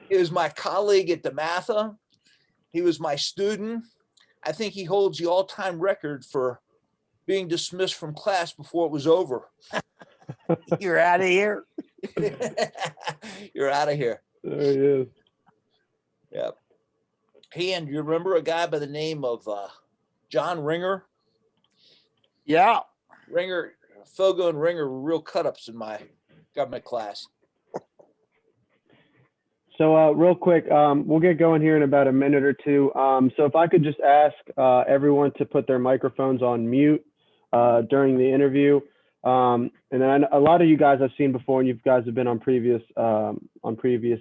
He was my colleague at DeMatha. He was my student. I think he holds the all-time record for being dismissed from class before it was over. You're out of here. You're out of here. There he is. Yep. He, and you remember a guy by the name of John Ringer? Yeah. Ringer, Fogo and Ringer were real cut-ups in my government class. So real quick, we'll get going here in about a minute or two. So if I could just ask everyone to put their microphones on mute during the interview. And then a lot of you guys I've seen before, and you guys have been on previous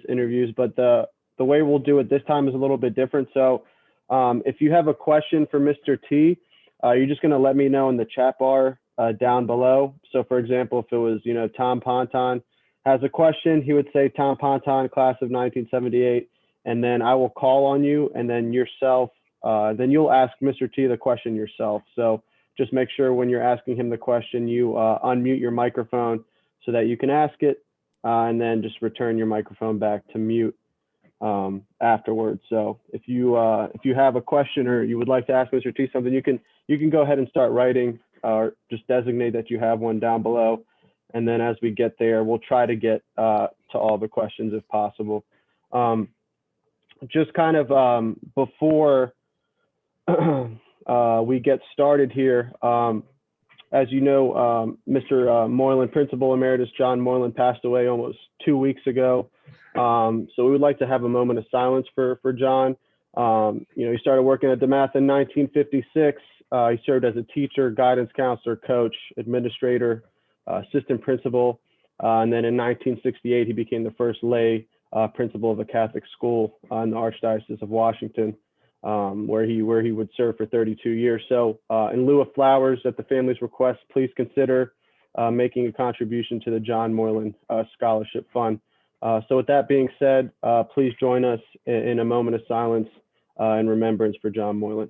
interviews, but the way we'll do it this time is a little bit different. So if you have a question for Mr. T, you're just going to let me know in the chat bar down below. So for example, if it was, Tom Ponton has a question, he would say Tom Ponton, class of 1978, and then I will call on you, and then yourself, then you'll ask Mr. T the question yourself. So just make sure when you're asking him the question, you unmute your microphone so that you can ask it, and then just return your microphone back to mute afterwards. So if you have a question or you would like to ask Mr. T something, you can go ahead and start writing, or just designate that you have one down below. And then as we get there, we'll try to get to all the questions if possible. Just kind of before we get started here, as you know, Mr. Moylan, Principal Emeritus John Moylan, passed away almost 2 weeks ago. So we would like to have a moment of silence for John. He started working at DeMatha in 1956. He served as a teacher, guidance counselor, coach, administrator, assistant principal, and then in 1968 he became the first lay principal of a Catholic school in the Archdiocese of Washington, where he would serve for 32 years. So in lieu of flowers, at the family's request, please consider making a contribution to the John Moylan Scholarship Fund. So with that being said, please join us in a moment of silence in remembrance for John Moylan.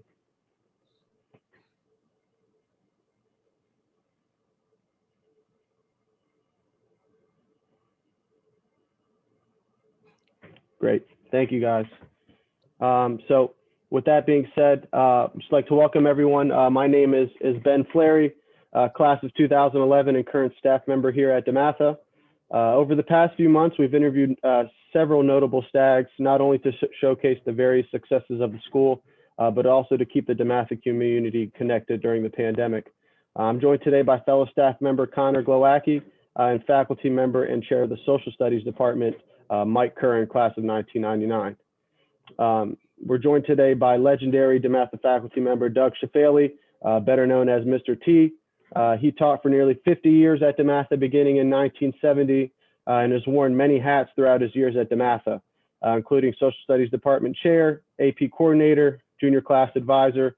Great, thank you guys. So with that being said, I'd just like to welcome everyone. My name is Ben Flary, class of 2011 and current staff member here at DeMatha. Over the past few months, we've interviewed several notable stags, not only to showcase the various successes of the school, but also to keep the DeMatha community connected during the pandemic. I'm joined today by fellow staff member Connor Glowacki and faculty member and chair of the Social Studies Department, Mike Curran, class of 1999. We're joined today by legendary DeMatha faculty member Doug Tschiffely, better known as Mr. T. He taught for nearly 50 years at DeMatha, beginning in 1970, and has worn many hats throughout his years at DeMatha, including Social Studies Department Chair, AP Coordinator, Junior Class Advisor,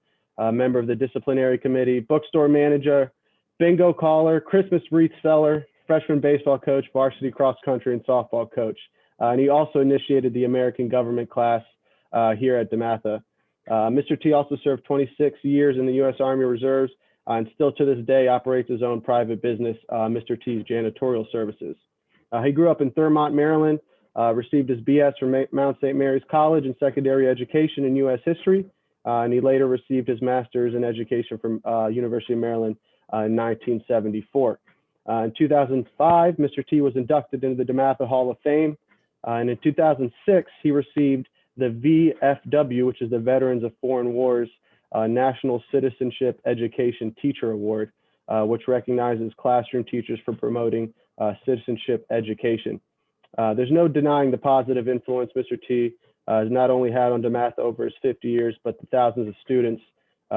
member of the Disciplinary Committee, Bookstore Manager, Bingo Caller, Christmas Wreath Seller, Freshman Baseball Coach, Varsity Cross Country and Softball Coach. And he also initiated the American Government class here at DeMatha. Mr. T also served 26 years in the U.S. Army Reserves and still to this day operates his own private business, Mr. T's Janitorial Services. He grew up in Thurmont, Maryland, received his BS from Mount St. Mary's College in secondary education in U.S. history, and he later received his master's in education from University of Maryland in 1974. In 2005, Mr. T was inducted into the DeMatha Hall of Fame, and in 2006, he received the VFW, which is the Veterans of Foreign Wars National Citizenship Education Teacher Award, which recognizes classroom teachers for promoting citizenship education. There's no denying the positive influence Mr. T has not only had on DeMatha over his 50 years, but the thousands of students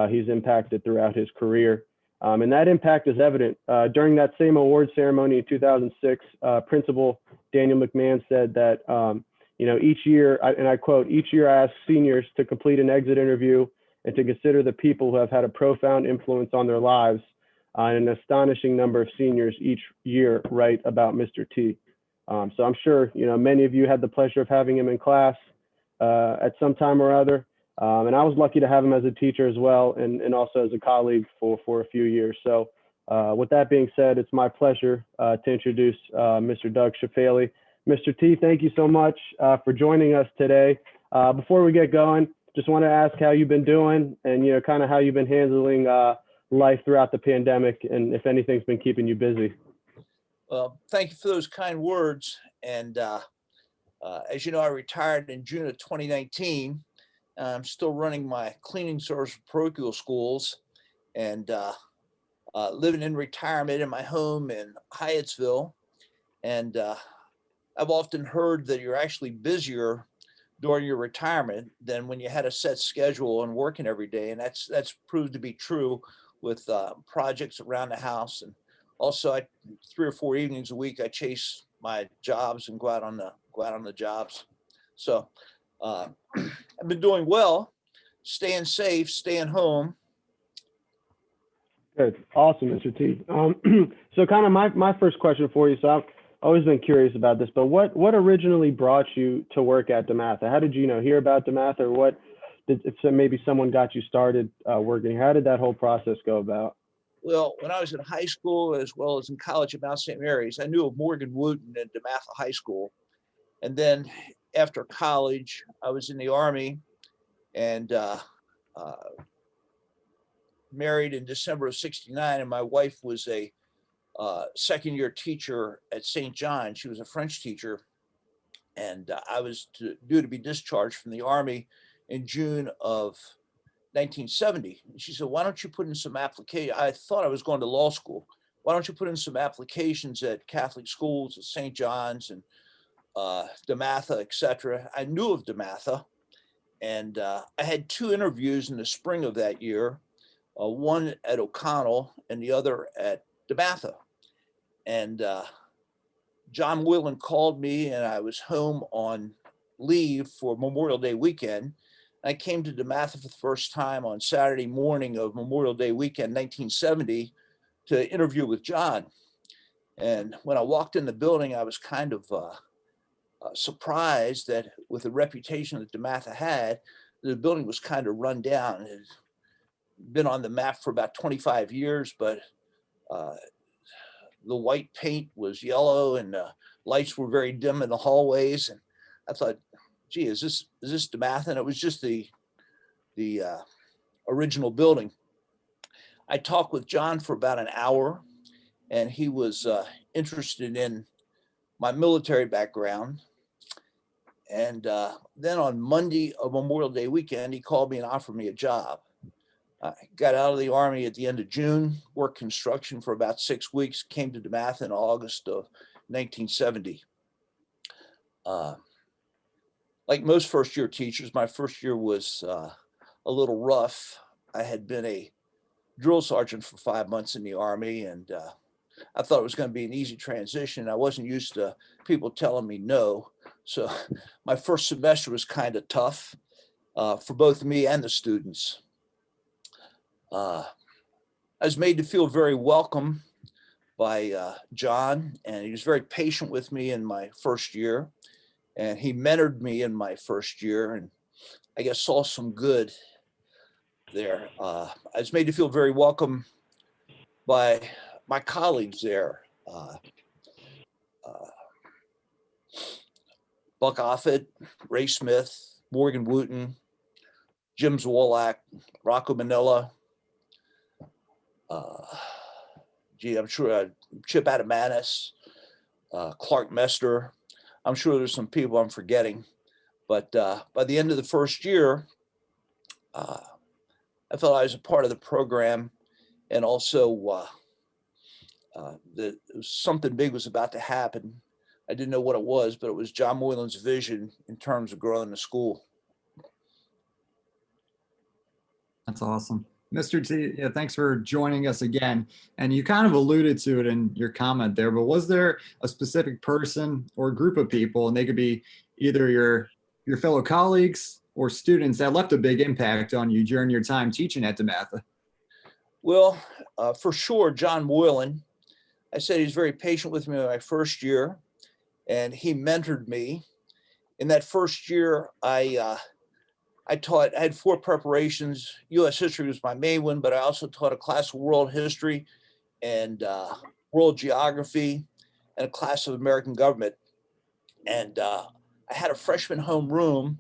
he's impacted throughout his career. And that impact is evident. During that same award ceremony in 2006, Principal Daniel McMahon said that, each year, and I quote, each year I ask seniors to complete an exit interview and to consider the people who have had a profound influence on their lives. And an astonishing number of seniors each year write about Mr. T. So I'm sure, many of you had the pleasure of having him in class at some time or other. And I was lucky to have him as a teacher as well, and also as a colleague for a few years. So with that being said, it's my pleasure to introduce Mr. Doug Tschiffely. Mr. T, thank you so much for joining us today. Before we get going, just want to ask how you've been doing and, you know, kind of how you've been handling life throughout the pandemic and if anything's been keeping you busy. Well, thank you for those kind words. And as you know, I retired in June of 2019. I'm still running my cleaning service for parochial schools and living in retirement in my home in Hyattsville. And I've often heard that you're actually busier during your retirement than when you had a set schedule and working every day. And that's proved to be true with projects around the house. And also, 3 or 4 evenings a week, I chase my jobs and go out on the jobs. So I've been doing well, staying safe, staying home. Good. Awesome, Mr. T. So kind of my first question for you. So I've always been curious about this, but what originally brought you to work at DeMatha? How did you hear about DeMatha, or what did, if maybe someone got you started working? How did that whole process go about? Well, when I was in high school as well as in college at Mount St. Mary's, I knew of Morgan Wooten and DeMatha High School. And then after college, I was in the Army and married in December of '69. And my wife was a second-year teacher at St. John. She was a French teacher. And I was due to be discharged from the Army in June of 1970. She said, why don't you put in some application? I thought I was going to law school. Why don't you put in some applications at Catholic schools, at St. John's and DeMatha, et cetera. I knew of DeMatha, and I had 2 interviews in the spring of that year, one at O'Connell and the other at DeMatha. And John Whelan called me, and I was home on leave for Memorial Day weekend. I came to DeMatha for the first time on Saturday morning of Memorial Day weekend, 1970, to interview with John. And when I walked in the building, I was kind of surprised that with the reputation that DeMatha had, the building was kind of run down. It had been on the map for about 25 years, but the white paint was yellow and lights were very dim in the hallways. And I thought, gee, is this DeMatha? And it was just the original building. I talked with John for about an hour, and he was interested in my military background. And then on Monday of Memorial Day weekend, he called me and offered me a job. I got out of the Army at the end of June, worked construction for about 6 weeks, came to DeMatha in August of 1970. Like most first-year teachers, my first year was a little rough. I had been a drill sergeant for 5 months in the Army, and I thought it was going to be an easy transition. I wasn't used to people telling me no. So my first semester was kind of tough for both me and the students. I was made to feel very welcome by John, and he was very patient with me in my first year. And he mentored me in my first year, and I guess saw some good there. I was made to feel very welcome by my colleagues there. Buck Offit, Ray Smith, Morgan Wooten, Jim Zwolak, Rocco Manila. I'm sure Chip Adamanis, Clark Mester. I'm sure there's some people I'm forgetting, but by the end of the first year, I felt I was a part of the program, and also that something big was about to happen. I didn't know what it was, but it was John Moylan's vision in terms of growing the school. That's awesome. Mr. T, yeah, thanks for joining us again. And you kind of alluded to it in your comment there, but was there a specific person or group of people, and they could be either your fellow colleagues or students, that left a big impact on you during your time teaching at DeMatha? Well, for sure, John Moylan. I said he was very patient with me in my first year, and he mentored me. In that first year, I had 4 preparations. U.S. history was my main one, but I also taught a class of world history and world geography and a class of American government. And I had a freshman homeroom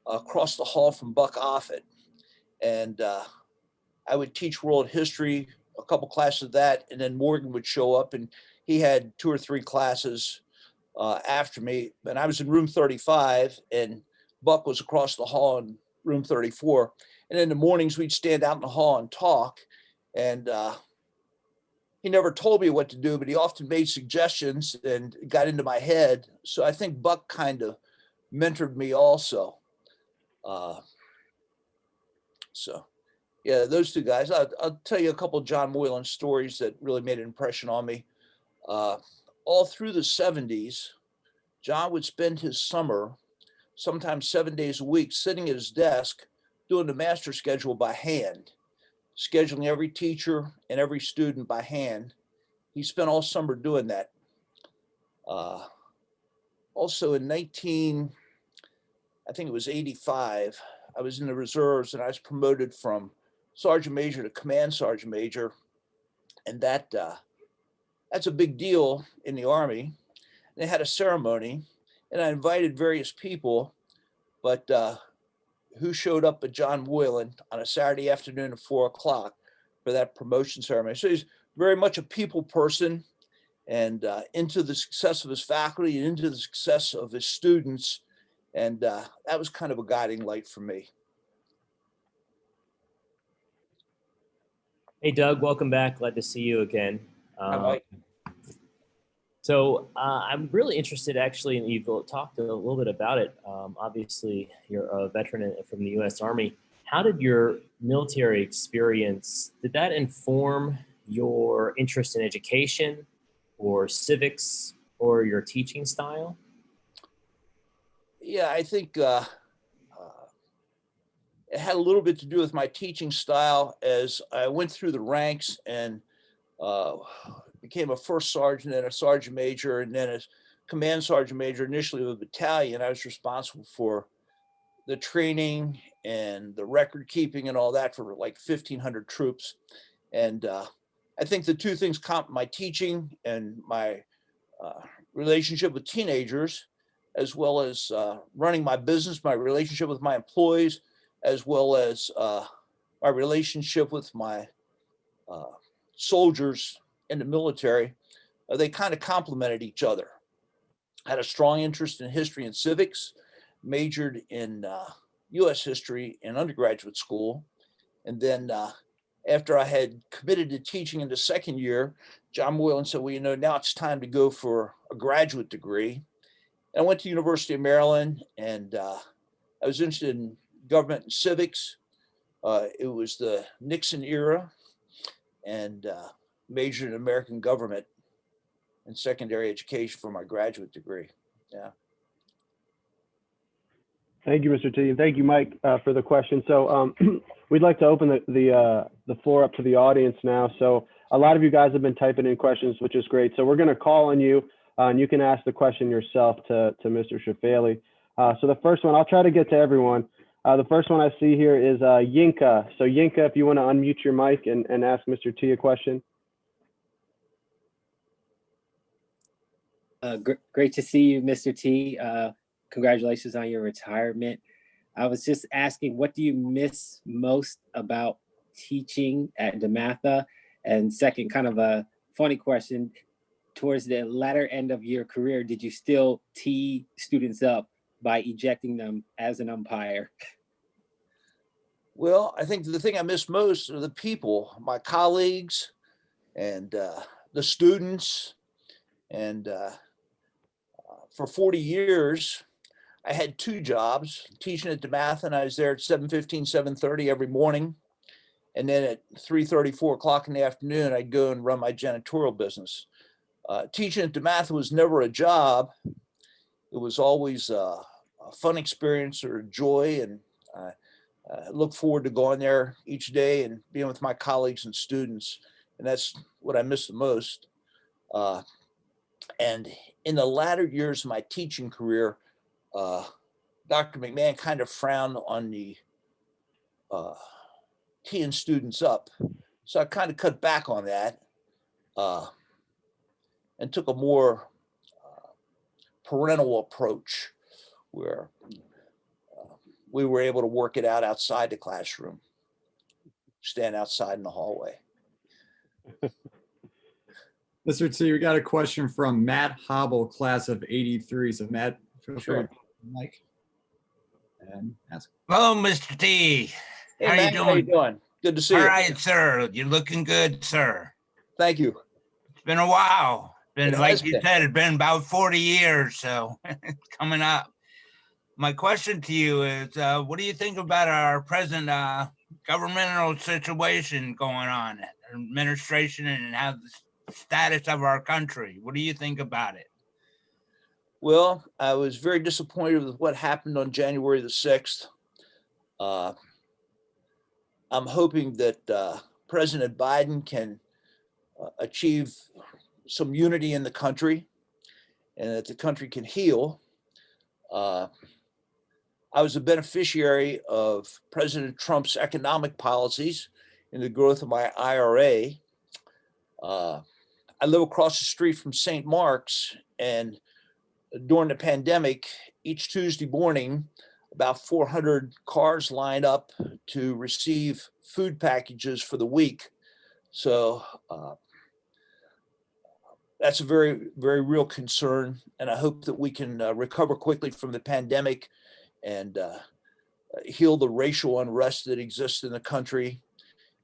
across the hall from Buck Offutt. And I would teach world history, a couple classes of that, and then Morgan would show up, and he had 2 or 3 classes after me. And I was in room 35, and Buck was across the hall in room 34. And in the mornings, we'd stand out in the hall and talk. And he never told me what to do, but he often made suggestions and got into my head. So I think Buck kind of mentored me also. So yeah, those 2 guys. I'll tell you a couple of John Moylan stories that really made an impression on me. All through the 70s, John would spend his summer, sometimes 7 days a week, sitting at his desk doing the master schedule by hand, scheduling every teacher and every student by hand. He spent all summer doing that. Also in I think it was 85, I was in the reserves and I was promoted from sergeant major to command sergeant major. And that's a big deal in the Army. They had a ceremony and I invited various people, but who showed up at John Moylan on a Saturday afternoon at 4 o'clock for that promotion ceremony. So he's very much a people person and into the success of his faculty and into the success of his students. And that was kind of a guiding light for me. Hey, Doug, welcome back. Glad to see you again. Hi, Mike. So I'm really interested, actually, and you've talked a little bit about it. Obviously, you're a veteran from the U.S. Army. How did your military experience, did that inform your interest in education or civics or your teaching style? Yeah, I think it had a little bit to do with my teaching style as I went through the ranks and became a first sergeant and a sergeant major and then a command sergeant major initially of a battalion. I was responsible for the training and the record keeping and all that for like 1,500 troops. And I think the 2 things, my teaching and my relationship with teenagers, as well as running my business, my relationship with my employees, as well as my relationship with my soldiers in the military, they kind of complemented each other. I had a strong interest in history and civics, majored in U.S. history in undergraduate school. And then after I had committed to teaching in the second year, John Moylan said, well, now it's time to go for a graduate degree. And I went to the University of Maryland and I was interested in government and civics. It was the Nixon era and majored in American government and secondary education for my graduate degree. Yeah. Thank you, Mr. T. And thank you, Mike, for the question. So we'd like to open the floor up to the audience now. So a lot of you guys have been typing in questions, which is great. So we're going to call on you and you can ask the question yourself to Mr. Tschiffely. So the first one, I'll try to get to everyone. The first one I see here is Yinka. So Yinka, if you want to unmute your mic and ask Mr. T a question. Great to see you, Mr. T. Congratulations on your retirement. I was just asking, what do you miss most about teaching at DeMatha? And second, kind of a funny question, towards the latter end of your career, did you still tee students up by ejecting them as an umpire? Well, I think the thing I miss most are the people, my colleagues and the students. And for 40 years, I had 2 jobs, teaching at DeMatha, and I was there at 7:15, 7:30 every morning. And then at 3:30, 4 o'clock in the afternoon, I'd go and run my janitorial business. Teaching at DeMatha was never a job. It was always a fun experience or a joy. And I look forward to going there each day and being with my colleagues and students. And that's what I miss the most. And in the latter years of my teaching career, Dr. McMahon kind of frowned on the teeing students up. So I kind of cut back on that and took a more parental approach where we were able to work it out outside the classroom, stand outside in the hallway. Mr. T, we got a question from Matt Hobble, class of 83. So Matt, feel free Sure. to mic and ask. Hello, Mr. T. Hey, How are Matt, you how you doing? doing? Good to see All you. right, sir. You're looking good, sir. Thank you. It's been a while. It Like has you been. said, it's been about 40 years, so it's coming up. My question to you is, what do you think about our present governmental situation going on, administration, and how the status of our country? What do you think about it? Well, I was very disappointed with what happened on January the 6th. I'm hoping that President Biden can achieve some unity in the country and that the country can heal. I was a beneficiary of President Trump's economic policies in the growth of my IRA. I live across the street from St. Mark's, and during the pandemic, each Tuesday morning, about 400 cars line up to receive food packages for the week. So that's a very, very real concern. And I hope that we can recover quickly from the pandemic and heal the racial unrest that exists in the country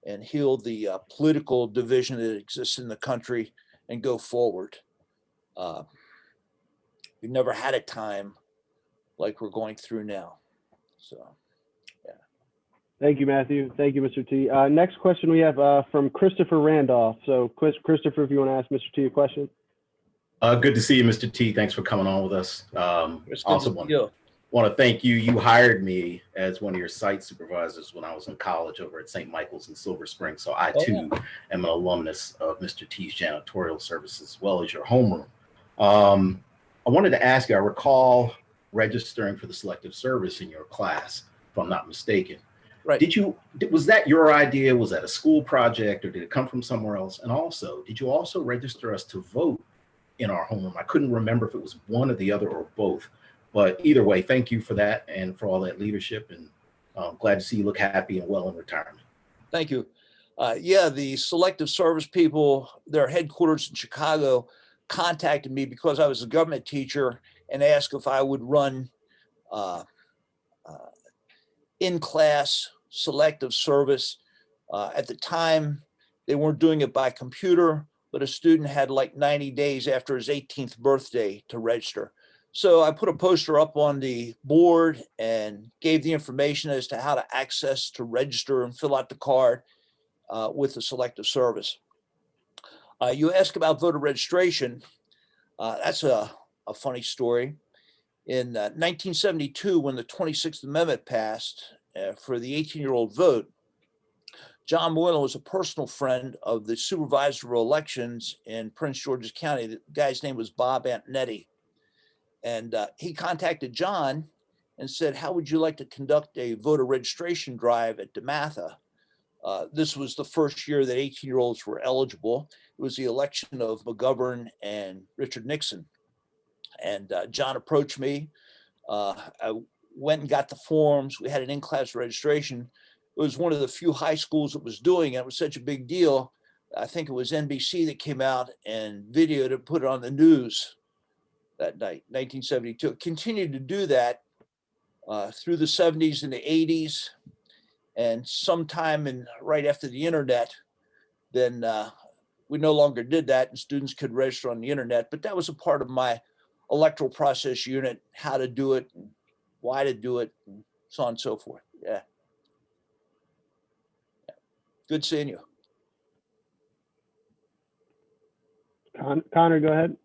and heal the political division that exists in the country and go forward. We've never had a time like we're going through now. So, yeah. Thank you, Matthew. Thank you, Mr. T. Next question we have from Christopher Randolph. So, Christopher, if you want to ask Mr. T a question. Good to see you, Mr. T. Thanks for coming on with us. It's good Also to see you. want to thank you. You hired me as one of your site supervisors when I was in college over at St. Michael's in Silver Spring. So I too am an alumnus of Mr. T's janitorial services as well as your homeroom. I wanted to ask you, I recall registering for the selective service in your class, if I'm not mistaken. Right. Was that your idea? Was that a school project or did it come from somewhere else? And also, did you also register us to vote in our homeroom? I couldn't remember if it was one or the other or both, but either way, thank you for that and for all that leadership, and glad to see you look happy and well in retirement. Thank you. Yeah, the selective service people, their headquarters in Chicago, contacted me because I was a government teacher and asked if I would run in-class selective service. At the time, they weren't doing it by computer, but a student had like 90 days after his 18th birthday to register. So I put a poster up on the board and gave the information as to how to access to register and fill out the card with the selective service. You ask about voter registration. That's a funny story. In 1972, when the 26th Amendment passed for the 18-year-old vote, John Moylan was a personal friend of the supervisor of elections in Prince George's County. The guy's name was Bob Antonetti. And he contacted John and said, how would you like to conduct a voter registration drive at DeMatha? This was the first year that 18-year-olds were eligible. It was the election of McGovern and Richard Nixon. And John approached me. I went and got the forms. We had an in-class registration. It was one of the few high schools that was doing it. It was such a big deal. I think it was NBC that came out and videoed it, put it on the news that night, 1972. It continued to do that through the 70s and the 80s. And sometime right after the internet, then we no longer did that and students could register on the internet. But that was a part of my electoral process unit, how to do it, and why to do it, and so on and so forth. Yeah. Good seeing you. Connor, go ahead.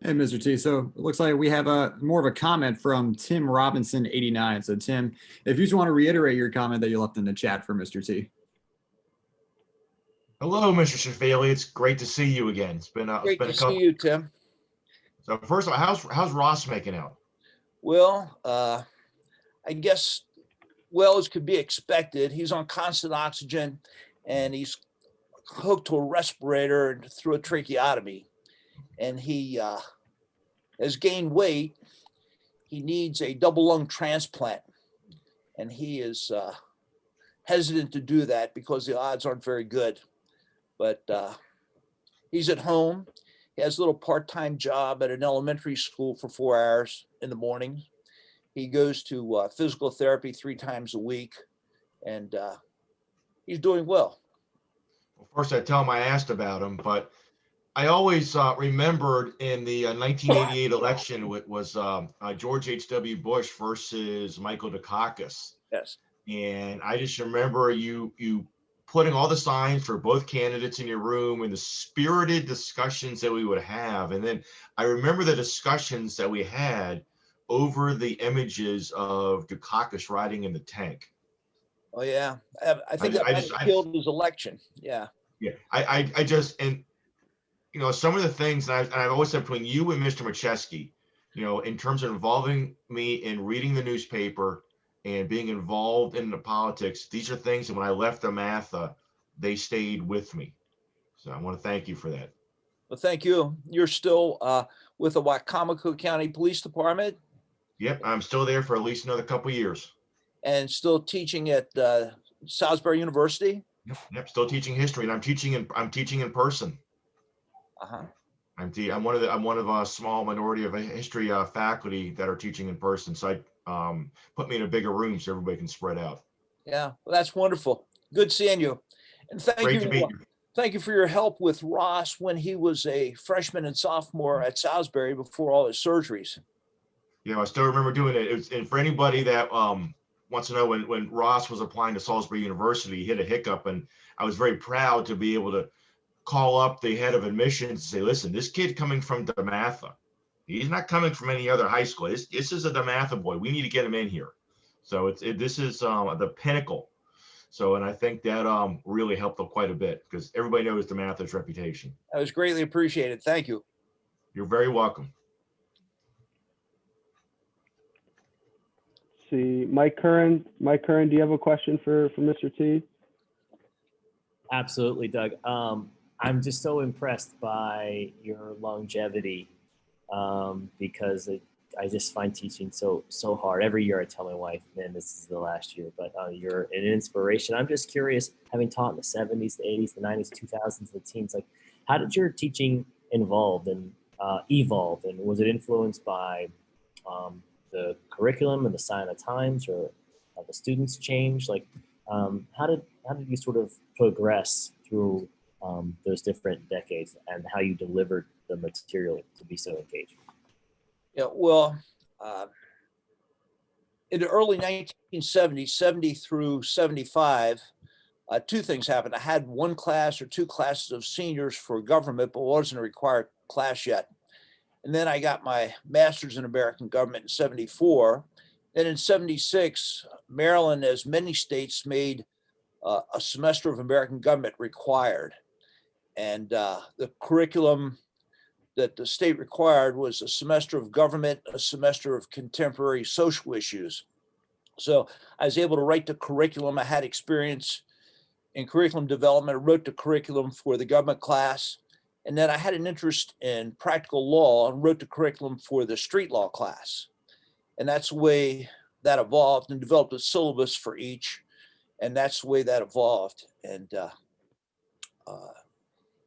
Hey, Mr. T. So it looks like we have more of a comment from Tim Robinson, 89. So Tim, if you just want to reiterate your comment that you left in the chat for Mr. T. Hello, Mr. Tschiffely. It's great to see you again. It's been a Great to couple. see you, Tim. So first of all, how's Ross making out? Well, I guess well as could be expected. He's on constant oxygen and he's hooked to a respirator and through a tracheotomy. and he has gained weight. He needs a double lung transplant, and he is hesitant to do that because the odds aren't very good. But he's at home. He has a little part-time job at an elementary school for 4 hours in the morning. He goes to physical therapy 3 times a week, and he's doing well. Well, first, I tell him I asked about him, but I always remembered in the 1988 election, it was George H.W. Bush versus Michael Dukakis. Yes. And I just remember you putting all the signs for both candidates in your room and the spirited discussions that we would have. And then I remember the discussions that we had over the images of Dukakis riding in the tank. Oh yeah, I think that might have killed his election. Yeah. Yeah, I just, and you know, some of the things, and I've always said between you and Mr. Macheski, you know, in terms of involving me in reading the newspaper and being involved in the politics, these are things that when I left DeMatha, they stayed with me. So I want to thank you for that. Well, thank you. You're still with the Wicomico County Police Department. Yep, I'm still there for at least another couple of years. And still teaching at Salisbury University. Yep, still teaching history, and I'm teaching in person. Uh-huh. I'm one of a small minority of a history faculty that are teaching in person. So I put me in a bigger room so everybody can spread out. Yeah, well, that's wonderful. Good seeing you. And Great to be here. thank you for your help with Ross when he was a freshman and sophomore at Salisbury before all his surgeries. Yeah, I still remember doing it. And for anybody that wants to know, when Ross was applying to Salisbury University, he hit a hiccup, and I was very proud to be able to call up the head of admissions and say, listen, this kid coming from DeMatha, he's not coming from any other high school. This is a DeMatha boy. We need to get him in here. So this is the pinnacle. So, and I think that really helped them quite a bit because everybody knows DeMatha's reputation. That was greatly appreciated. Thank you. You're very welcome. See, Mike Curran, do you have a question for Mr. T? Absolutely, Doug. I'm just so impressed by your longevity because I just find teaching so hard. Every year I tell my wife, man, this is the last year, but you're an inspiration. I'm just curious, having taught in the 70s, the 80s, the 90s, 2000s, the teens, like how did your teaching evolve, and was it influenced by the curriculum and the sign of the times, or the students change? Like how did you sort of progress through those different decades, and how you delivered the material to be so engaging? Yeah, well, in the early 1970s, 70 through 75, 2 things happened. I had 1 class or 2 classes of seniors for government, but wasn't a required class yet. And then I got my master's in American government in 74. Then in 76, Maryland, as many states, made a semester of American government required. And the curriculum that the state required was a semester of government, a semester of contemporary social issues. So I was able to write the curriculum. I had experience in curriculum development. I wrote the curriculum for the government class. And then I had an interest in practical law and wrote the curriculum for the street law class. And that's the way that evolved, and developed a syllabus for each. And that's the way that evolved. And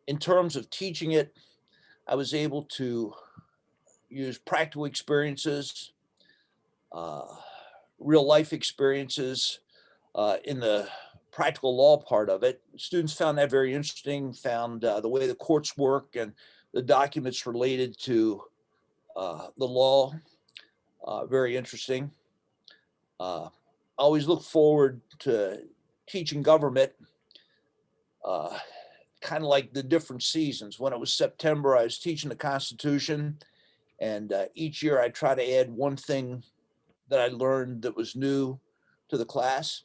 in terms of teaching it, I was able to use practical experiences, real life experiences in the practical law part of it. Students found that very interesting, found the way the courts work and the documents related to the law very interesting. I always look forward to teaching government, kind of like the different seasons. When it was September, I was teaching the Constitution, and each year I try to add 1 thing that I learned that was new to the class.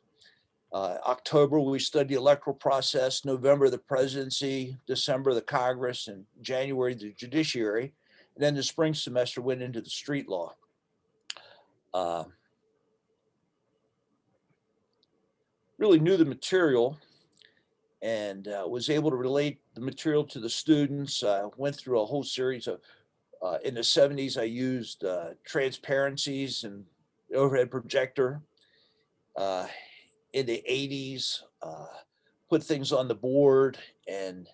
October, we studied the electoral process, November, the presidency, December, the Congress, and January, the judiciary. And then the spring semester went into the street law. Really knew the material, and was able to relate the material to the students. I went through a whole series of, in the 70s, I used transparencies and overhead projector. In the 80s, put things on the board, and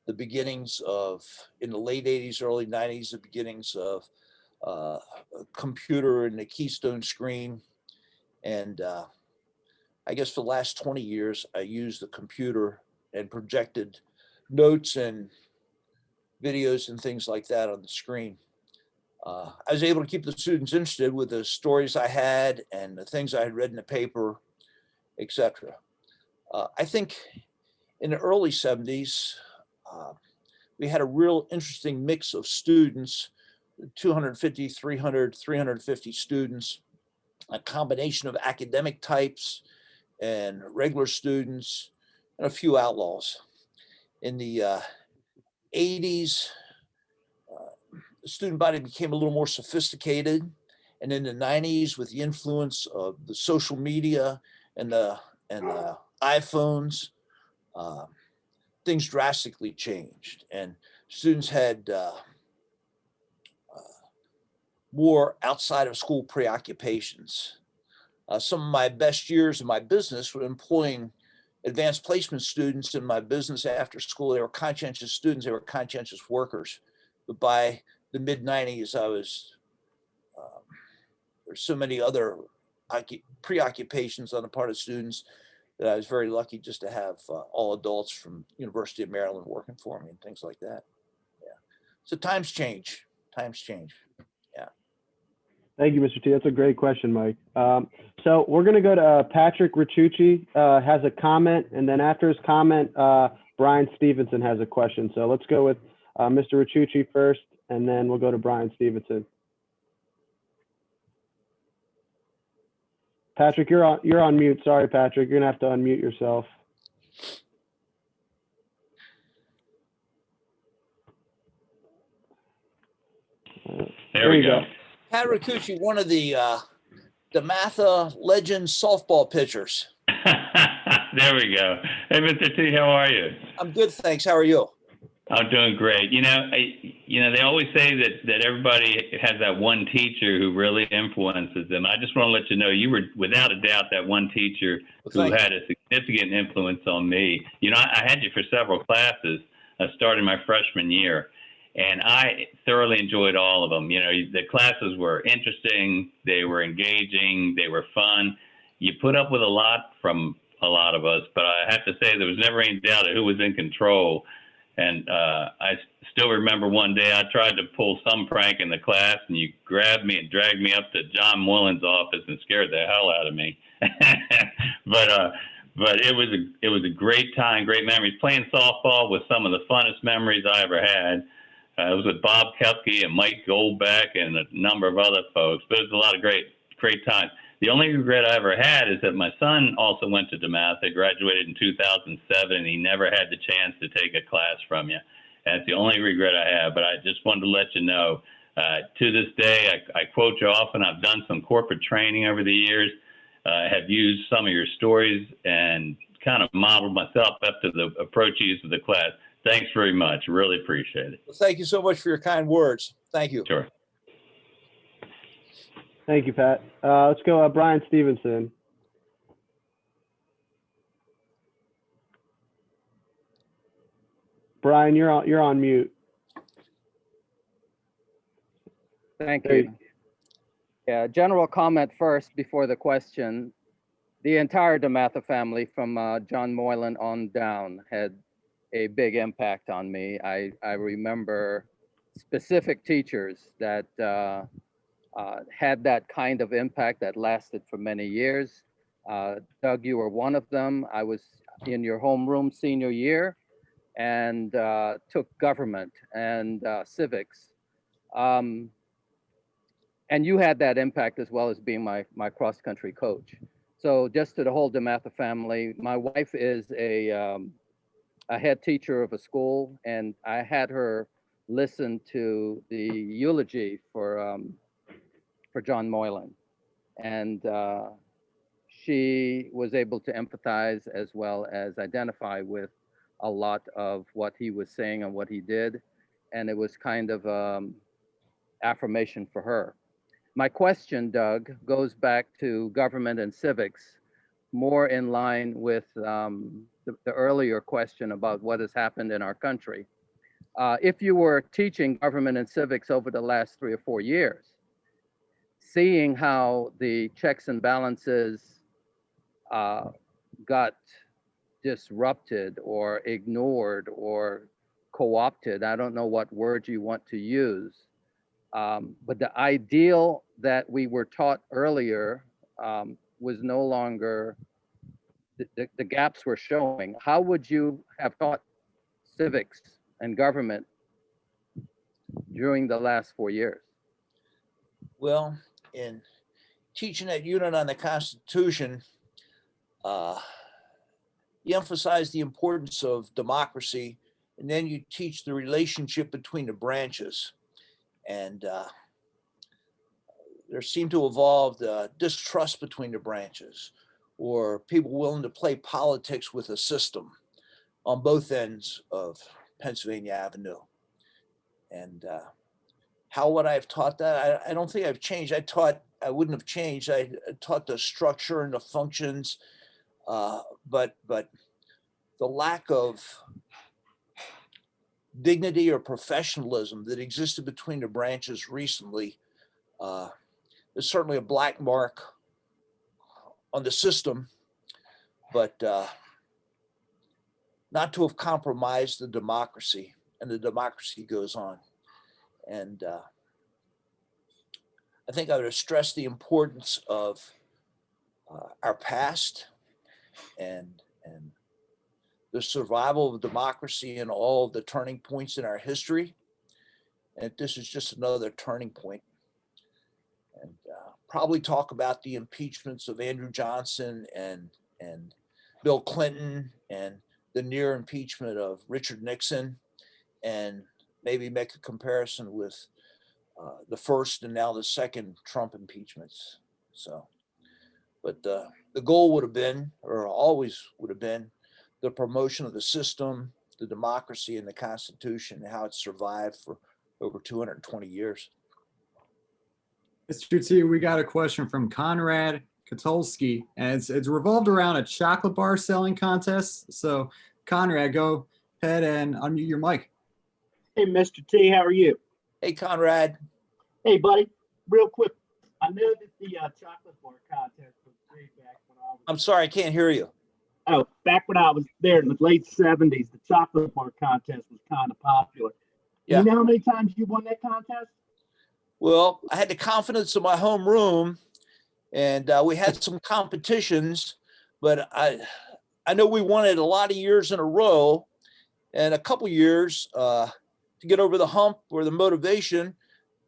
the beginnings of, in the late 80s, early 90s, the beginnings of a computer and the Keystone screen. And I guess for the last 20 years, I used the computer and projected notes and videos and things like that on the screen. I was able to keep the students interested with the stories I had and the things I had read in the paper, etc. I think in the early 70s, we had a real interesting mix of students, 250, 300, 350 students, a combination of academic types and regular students, and a few outlaws. In the 80s, the student body became a little more sophisticated. And in the 90s, with the influence of the social media and the iPhones, things drastically changed. And students had more outside of school preoccupations. Some of my best years in my business were employing advanced placement students in my business after school. They were conscientious students, they were conscientious workers. But by the mid 90s, I was, there's so many other preoccupations on the part of students that I was very lucky just to have all adults from University of Maryland working for me and things like that. Yeah. So times change, times change. Yeah. Thank you, Mr. T. That's a great question, Mike. So we're going to go to Patrick Ricciucci has a comment, and then after his comment, Brian Stevenson has a question. So let's go with Mr. Ricciucci first, and then we'll go to Brian Stevenson. Patrick, you're on mute. Sorry, Patrick. You're going to have to unmute yourself. There we go. Pat Ricciucci, one of the DeMatha legend softball pitchers. There we go. Hey, Mr. T, how are you? I'm good, thanks. How are you? I'm doing great. They always say that everybody has that one teacher who really influences them. I just want to let you know you were without a doubt that one teacher who had a significant influence on me. I had you for several classes starting my freshman year, and I thoroughly enjoyed all of them. The classes were interesting, they were engaging, they were fun. You put up with a lot from a lot of us, but I have to say there was never any doubt of who was in control. And I still remember one day I tried to pull some prank in the class, and you grabbed me and dragged me up to John Mullen's office and scared the hell out of me. But it was a great time, great memories. Playing softball was some of the funnest memories I ever had. It was with Bob Kepke and Mike Goldbeck and a number of other folks. But it was a lot of great times. The only regret I ever had is that my son also went to DeMatha, graduated in 2007, and he never had the chance to take a class from you. That's the only regret I have, but I just wanted to let you know, to this day, I quote you often. I've done some corporate training over the years. I have used some of your stories and kind of modeled myself after the approach you used with the class. Thanks very much. Really appreciate it. Well, thank you so much for your kind words. Thank you. Sure. Thank you, Pat. Let's go Brian Stevenson. Brian, you're on mute. Thank you. Yeah, general comment first before the question. The entire DeMatha family from John Moylan on down had a big impact on me. I remember specific teachers that had that kind of impact that lasted for many years. Doug, you were one of them. I was in your homeroom senior year and took government and civics. And you had that impact as well as being my cross-country coach. So just to the whole DeMatha family, my wife is a head teacher of a school, and I had her listen to the eulogy for John Moylan. And she was able to empathize as well as identify with a lot of what he was saying and what he did. And it was kind of affirmation for her. My question, Doug, goes back to government and civics, more in line with the earlier question about what has happened in our country. If you were teaching government and civics over the last 3 or 4 years, seeing how the checks and balances got disrupted or ignored or co-opted, I don't know what word you want to use, but the ideal that we were taught earlier was no longer, the gaps were showing. How would you have taught civics and government during the last 4 years? Well, in teaching that unit on the Constitution, you emphasize the importance of democracy, and then you teach the relationship between the branches. And there seemed to evolve the distrust between the branches, or people willing to play politics with a system on both ends of Pennsylvania Avenue. And how would I have taught that? I don't think I've changed. I wouldn't have changed. I taught the structure and the functions, but the lack of dignity or professionalism that existed between the branches recently is certainly a black mark on the system, but not to have compromised the democracy, and the democracy goes on. And I think I would have stressed the importance of our past and the survival of democracy and all of the turning points in our history. And this is just another turning point. And probably talk about the impeachments of Andrew Johnson and Bill Clinton, and the near impeachment of Richard Nixon, and maybe make a comparison with the first and now the second Trump impeachments. So, but the goal would have been, or always would have been, the promotion of the system, the democracy, and the Constitution, and how it survived for over 220 years. Mr. T, we got a question from Conrad Katulski, and it's revolved around a chocolate bar selling contest. So, Conrad, go ahead and unmute your mic. Hey, Mr. T, how are you? Hey, Conrad. Hey, buddy. Real quick, I know that the chocolate bar contest was big back when I was. I'm sorry, I can't hear you. Oh, back when I was there in the late 70s, the chocolate bar contest was kind of popular. Yeah. You know how many times you won that contest? Well, I had the confidence of my home room, and we had some competitions, but I know we won it a lot of years in a row, and a couple years to get over the hump or the motivation,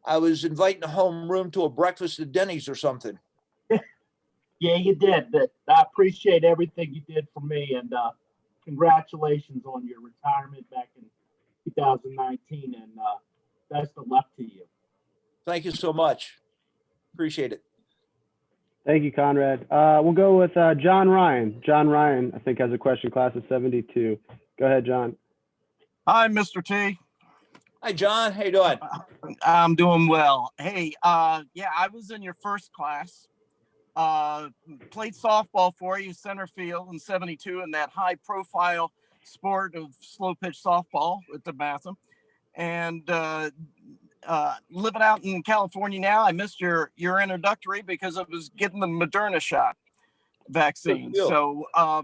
I was inviting the home room to a breakfast at Denny's or something. Yeah, you did. But I appreciate everything you did for me, and congratulations on your retirement back in 2019, and best of luck to you. Thank you so much. Appreciate it. Thank you, Conrad. We'll go with John Ryan. John Ryan, I think, has a question, class of 72. Go ahead, John. Hi, Mr. T. Hi, John. How you doing? I'm doing well. Hey, yeah, I was in your first class. Played softball for you, center field in 72, in that high-profile sport of slow pitch softball at DeMatha. And living out in California now, I missed your introductory because I was getting the Moderna shot vaccine. So I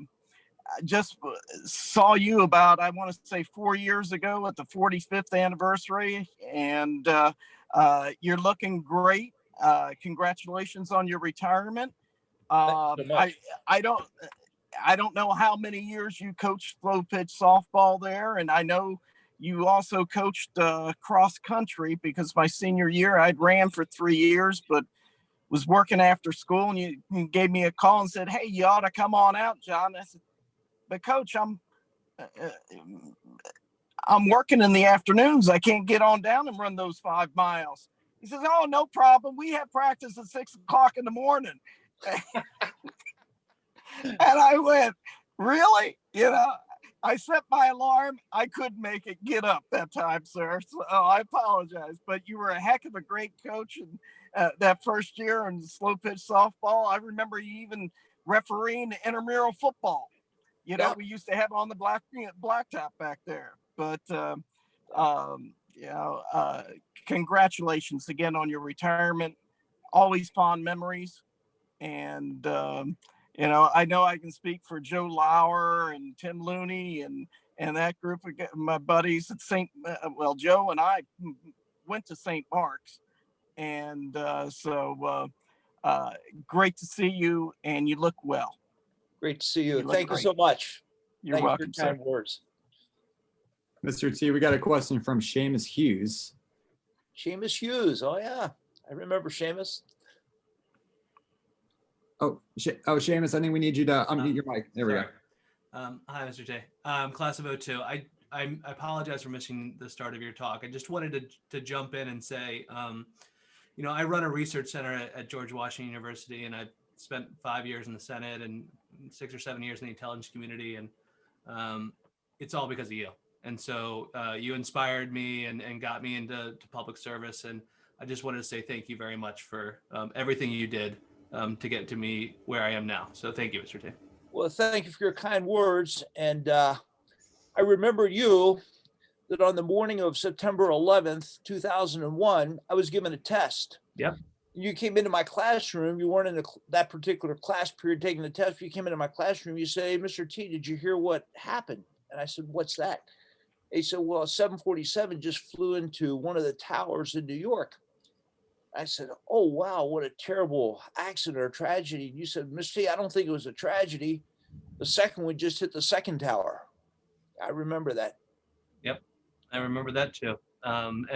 just saw you about, I want to say 4 years ago at the 45th anniversary, and you're looking great. Congratulations on your retirement. I don't know how many years you coached slow pitch softball there, and I know you also coached cross country, because my senior year I'd ran for 3 years, but was working after school, and you gave me a call and said, "Hey, you ought to come on out, John." I said, "But Coach, I'm working in the afternoons. I can't get on down and run those 5 miles." He says, "Oh, no problem. We have practice at 6 o'clock in the morning." And I went, "Really?" You know, I set my alarm. I couldn't make it get up that time, sir. So I apologize. But you were a heck of a great coach in that first year in slow pitch softball. I remember you even refereeing the intramural football. You know, Yeah. we used to have on the blacktop back there. But congratulations again on your retirement. Always fond memories. And I know I can speak for Joe Lauer and Tim Looney and that group of my buddies at Joe and I went to St. Mark's, and great to see you, and you look well. Great to see you. You look Thank you great. so much. You're Thank you for welcome, your sir. kind words. Mr. T, we got a question from Seamus Hughes. Seamus Hughes. Oh yeah, I remember Seamus. Seamus, I think we need you to unmute your mic. There we go. Hi, Mr. J. Class of 02. I apologize for missing the start of your talk. I just wanted to jump in and say, I run a research center at George Washington University, and I spent 5 years in the Senate and 6 or 7 years in the intelligence community, and it's all because of you. And so you inspired me and got me into public service, and I just wanted to say thank you very much for everything you did to get to me where I am now. So thank you, Mr. T. Well, thank you for your kind words. And I remember that on the morning of September 11th, 2001, I was given a test. Yep. You came into my classroom. You weren't in that particular class period taking the test. You came into my classroom. You say, hey, Mr. T, did you hear what happened? And I said, what's that? He said, well, 747 just flew into one of the towers in New York. I said, oh, wow, what a terrible accident or tragedy. And you said, Mr. T, I don't think it was a tragedy. The second one just hit the second tower. I remember that. Yep, I remember that too. And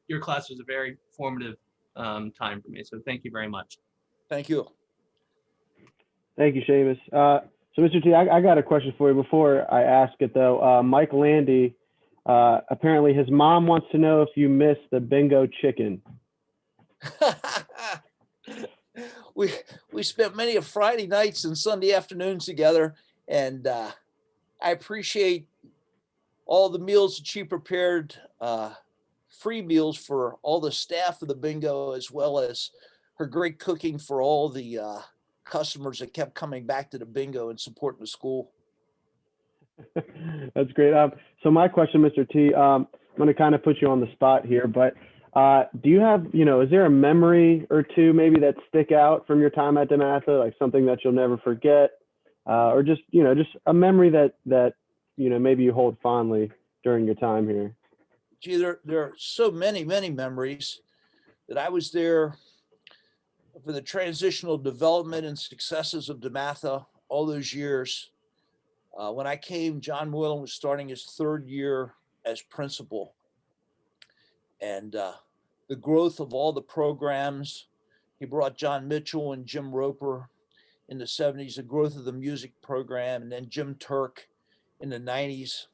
your class was a very formative time for me. So thank you very much. Thank you. Thank you, Seamus. So, Mr. T, I got a question for you before I ask it, though. Mike Landy, apparently his mom wants to know if you miss the bingo chicken. we spent many of Friday nights and Sunday afternoons together, and I appreciate all the meals that she prepared, free meals for all the staff of the bingo, as well as her great cooking for all the customers that kept coming back to the bingo and supporting the school. That's great. So my question, Mr. T, I'm going to kind of put you on the spot here, but do you have, is there a memory or two maybe that stick out from your time at DeMatha, like something that you'll never forget, or just a memory that maybe you hold fondly during your time here? Gee, there are so many memories that I was there for the transitional development and successes of DeMatha all those years. When I came, John Moylan was starting his third year as principal. And the growth of all the programs, he brought John Mitchell and Jim Roper in the 70s, the growth of the music program, and then Jim Turk in the 90s,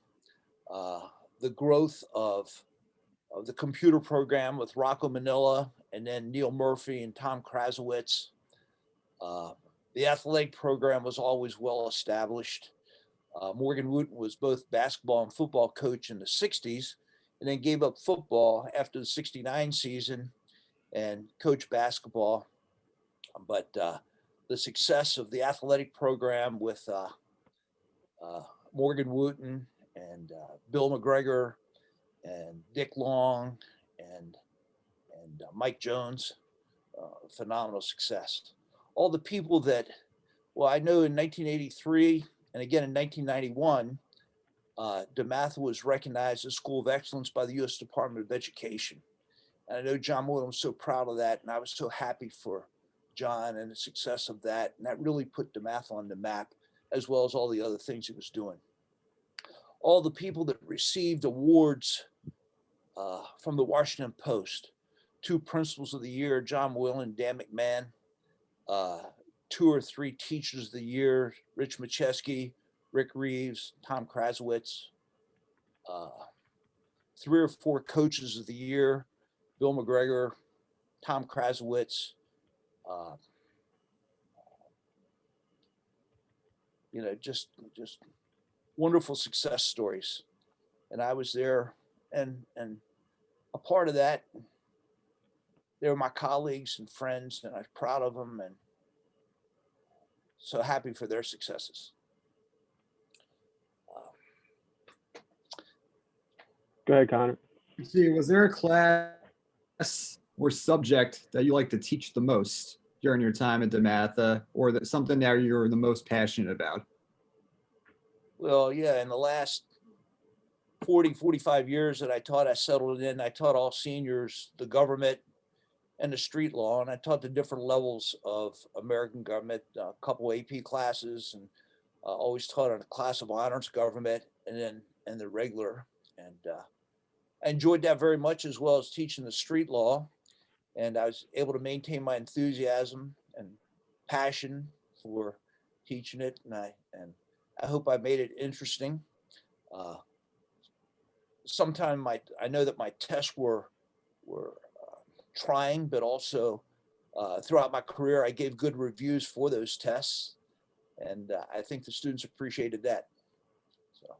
the growth of the computer program with Rocco Manila, and then Neil Murphy and Tom Krasowitz. The athletic program was always well established. Morgan Wooten was both basketball and football coach in the 60s, and then gave up football after the 69 season and coached basketball. But the success of the athletic program with Morgan Wooten and Bill McGregor and Dick Long and Mike Jones, phenomenal success. All the people that, I know in 1983 and again in 1991, DeMatha was recognized as School of Excellence by the U.S. Department of Education. And I know John Moylan was so proud of that, and I was so happy for John and the success of that. And that really put DeMatha on the map, as well as all the other things he was doing. All the people that received awards from the Washington Post, 2 Principals of the Year, John Moylan, Dan McMahon, 2 or 3 Teachers of the Year, Rich Macheski, Rick Reeves, Tom Krasowitz, 3 or 4 Coaches of the Year, Bill McGregor, Tom Krasowitz, just wonderful success stories. And I was there, and a part of that. They were my colleagues and friends, and I was proud of them and so happy for their successes. Go ahead, Connor. See, was there a class or subject that you like to teach the most during your time at DeMatha, or that something that you're the most passionate about? Well, yeah, in the last 45 years that I taught, I settled in. I taught all seniors the government and the street law, and I taught the different levels of American government, a couple AP classes, and always taught on a class of honors government, and the regular. And I enjoyed that very much, as well as teaching the street law. And I was able to maintain my enthusiasm and passion for teaching it, and I hope I made it interesting. Sometimes I know that my tests were trying, but also throughout my career, I gave good reviews for those tests, and I think the students appreciated that. So,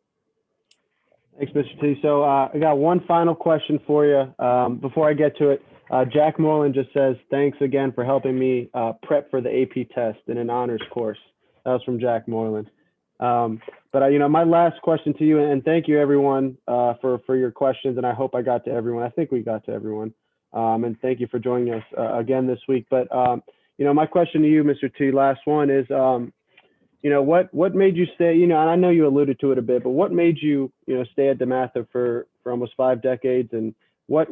Thanks, Mr. T. So I got one final question for you. Before I get to it, Jack Moreland just says, thanks again for helping me prep for the AP test in an honors course. That was from Jack Moreland. But my last question to you, and thank you everyone for your questions, and I hope I got to everyone. I think we got to everyone. And thank you for joining us again this week. But my question to you, Mr. T, last one is, what made you stay? And I know you alluded to it a bit, but what made you stay at DeMatha for almost 5 decades, and what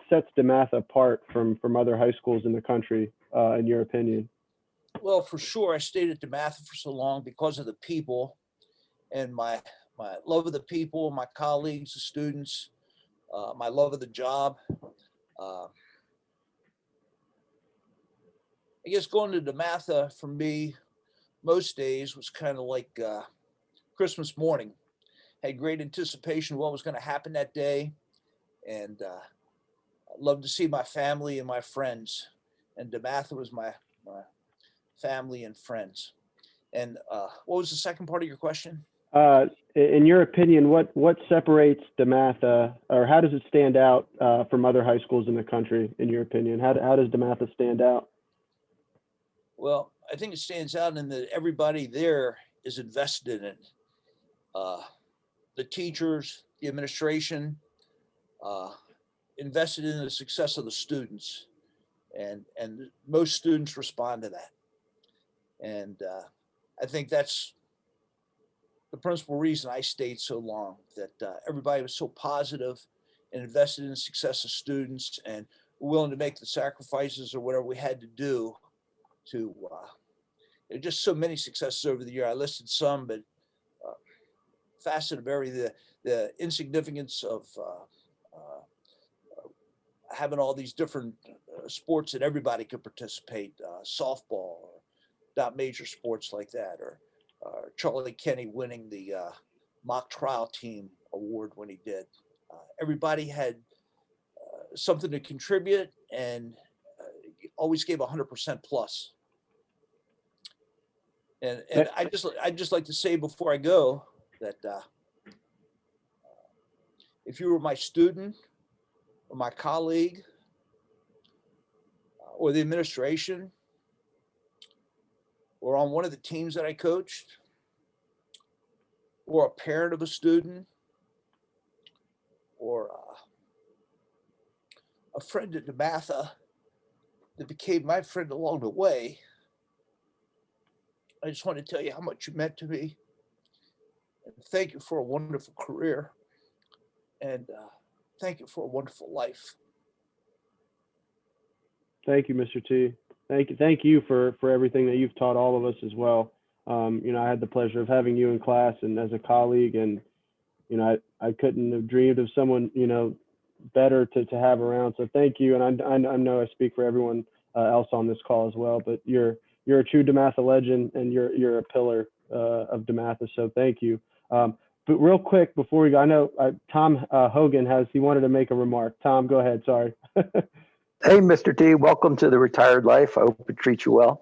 sets DeMatha apart from other high schools in the country, in your opinion? well, for sure, I stayed at DeMatha for so long because of the people and my love of the people, my colleagues, the students, my love of the job. I guess going to DeMatha for me most days was kind of like Christmas morning. Had great anticipation of what was going to happen that day, and loved to see my family and my friends. And DeMatha was my family and friends. And what was the second part of your question? In your opinion, what separates DeMatha, or how does it stand out from other high schools in the country? In your opinion, how does DeMatha stand out? Well, I think it stands out in that everybody there is invested in it. The teachers, the administration, invested in the success of the students, and most students respond to that. And I think that's the principal reason I stayed so long, that everybody was so positive and invested in the success of students, and willing to make the sacrifices or whatever we had to do to just so many successes over the year. I listed some, but facet of the insignificance of having all these different sports that everybody could participate, softball, or not major sports like that, or Charlie Kenny winning the mock trial team award when he did. Everybody had something to contribute, and always gave 100% plus. And I just like to say before I go that if you were my student or my colleague or the administration or on one of the teams that I coached, or a parent of a student, or a friend at DeMatha that became my friend along the way, I just want to tell you how much you meant to me. And thank you for a wonderful career. And thank you for a wonderful life. Thank you, Mr. T. Thank you for everything that you've taught all of us as well. I had the pleasure of having you in class and as a colleague, and I couldn't have dreamed of someone better to have around. So thank you, and I know I speak for everyone else on this call as well. But you're a true DeMatha legend, and you're a pillar of DeMatha. So thank you. But real quick before we go, I know Tom Hogan he wanted to make a remark. Tom, go ahead. Sorry. Hey, Mr. T, welcome to the retired life. I hope it treats you well.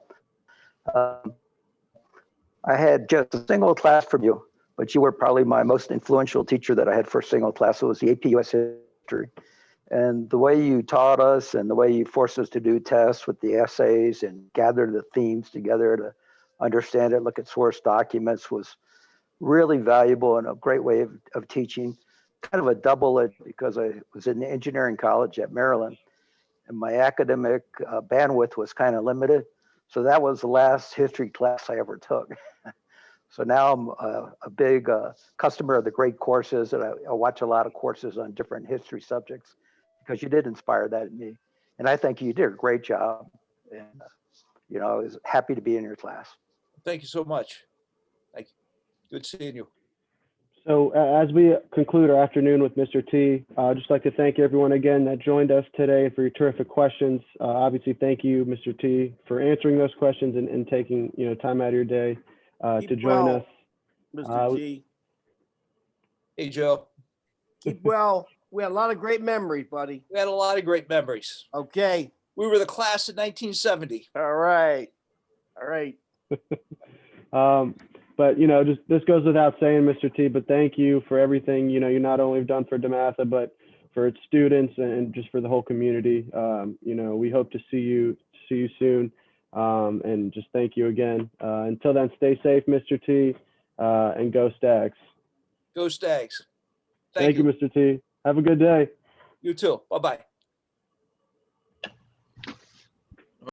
I had just a single class from you. but you were probably my most influential teacher that I had for a single class. It was the AP US history. And the way you taught us and the way you forced us to do tests with the essays and gather the themes together to understand it, look at source documents was really valuable and a great way of teaching. Kind of a double edge because I was in engineering college at Maryland and my academic bandwidth was kind of limited. So that was the last history class I ever took. So now I'm a big customer of the great courses, and I watch a lot of courses on different history subjects because you did inspire that in me. And I think you did a great job. And, I was happy to be in your class. Thank you so much. Thank you. Good seeing you. So as we conclude our afternoon with Mr. T, I'd just like to thank everyone again that joined us today for your terrific questions. Obviously, thank you, Mr. T, for answering those questions and taking time out of your day to join us. Mr. T. Hey, Joe. Keep well. We had a lot of great memories, buddy. We had a lot of great memories. Okay. We were the class in 1970. All right. All right. But just this goes without saying, Mr. T, but thank you for everything you not only have done for DeMatha, but for its students and just for the whole community. We hope to see you soon. And just thank you again. Until then, stay safe, Mr. T, and go Stags. Go Stags. Thank you, Mr. T. Have a good day. You too. Bye-bye.